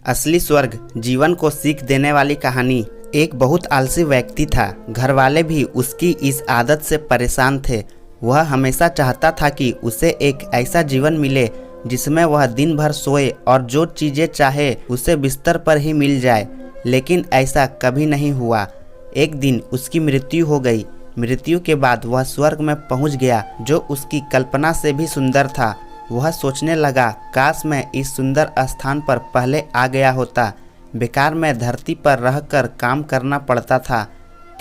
असली स्वर्ग जीवन को सीख देने वाली कहानी। एक बहुत आलसी व्यक्ति था। घर वाले भी उसकी इस आदत से परेशान थे। वह हमेशा चाहता था कि उसे एक ऐसा जीवन मिले जिसमें वह दिन भर सोए और जो चीज़ें चाहे उसे बिस्तर पर ही मिल जाए, लेकिन ऐसा कभी नहीं हुआ। एक दिन उसकी मृत्यु हो गई। मृत्यु के बाद वह स्वर्ग में पहुंच गया, जो उसकी कल्पना से भी सुंदर था। वह सोचने लगा, काश मैं इस सुंदर स्थान पर पहले आ गया होता। बेकार मैं धरती पर रहकर काम करना पड़ता था।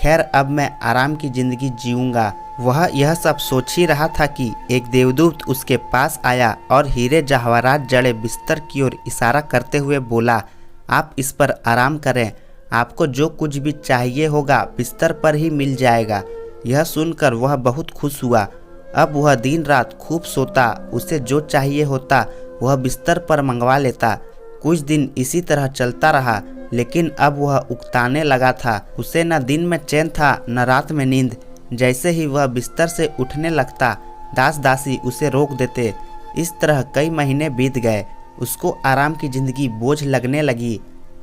खैर, अब मैं आराम की जिंदगी जीऊंगा। वह यह सब सोच ही रहा था कि एक देवदूत उसके पास आया और हीरे जवाहरात जड़े बिस्तर की ओर इशारा करते हुए बोला, आप इस पर आराम करें। आपको जो कुछ भी चाहिए होगा बिस्तर पर ही मिल जाएगा। यह सुनकर वह बहुत खुश हुआ। अब वह दिन रात खूब सोता, उसे जो चाहिए होता वह बिस्तर पर मंगवा लेता। कुछ दिन इसी तरह चलता रहा, लेकिन अब वह उकताने लगा था। उसे न दिन में चैन था न रात में नींद। जैसे ही वह बिस्तर से उठने लगता, दास दासी उसे रोक देते। इस तरह कई महीने बीत गए। उसको आराम की जिंदगी बोझ लगने लगी।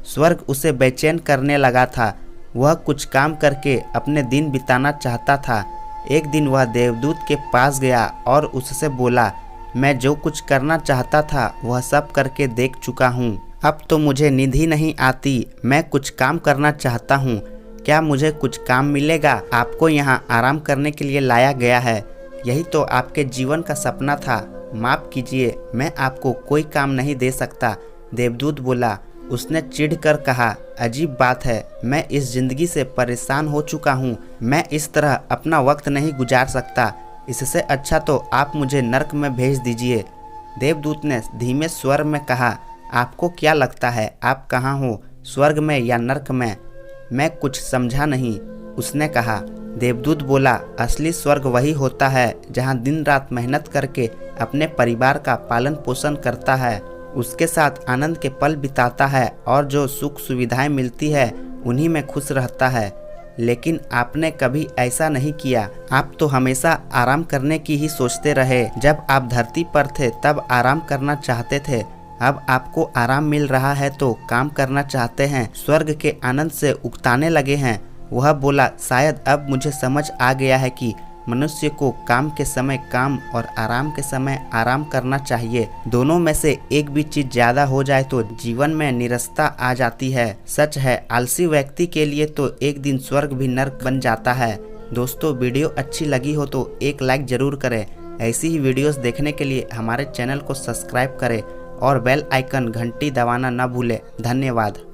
स्वर्ग उसे बेचैन करने लगा था। वह कुछ काम करके अपने दिन बिताना चाहता था। एक दिन वह देवदूत के पास गया और उससे बोला, मैं जो कुछ करना चाहता था वह सब करके देख चुका हूँ। अब तो मुझे नींद ही नहीं आती। मैं कुछ काम करना चाहता हूँ। क्या मुझे कुछ काम मिलेगा? आपको यहाँ आराम करने के लिए लाया गया है। यही तो आपके जीवन का सपना था। माफ़ कीजिए, मैं आपको कोई काम नहीं दे सकता। देवदूत बोला। उसने चिढ़ कर कहा, अजीब बात है, मैं इस जिंदगी से परेशान हो चुका हूँ। मैं इस तरह अपना वक्त नहीं गुजार सकता। इससे अच्छा तो आप मुझे नर्क में भेज दीजिए। देवदूत ने धीमे स्वर में कहा, आपको क्या लगता है आप कहाँ हो, स्वर्ग में या नर्क में? मैं कुछ समझा नहीं, उसने कहा। देवदूत बोला, असली स्वर्ग वही होता है जहाँ दिन रात मेहनत करके अपने परिवार का पालन पोषण करता है, उसके साथ आनंद के पल बिताता है और जो सुख सुविधाएं मिलती है उन्हीं में खुश रहता है। लेकिन आपने कभी ऐसा नहीं किया। आप तो हमेशा आराम करने की ही सोचते रहे। जब आप धरती पर थे तब आराम करना चाहते थे। अब आपको आराम मिल रहा है तो काम करना चाहते हैं, स्वर्ग के आनंद से उकताने लगे हैं। वह बोला, शायद अब मुझे समझ आ गया है कि मनुष्य को काम के समय काम और आराम के समय आराम करना चाहिए। दोनों में से एक भी चीज ज्यादा हो जाए तो जीवन में निरस्ता आ जाती है। सच है, आलसी व्यक्ति के लिए तो एक दिन स्वर्ग भी नर्क बन जाता है। दोस्तों, वीडियो अच्छी लगी हो तो एक लाइक जरूर करें। ऐसी ही वीडियोस देखने के लिए हमारे चैनल को सब्सक्राइब करें और बेल आइकन घंटी दबाना न भूलें। धन्यवाद।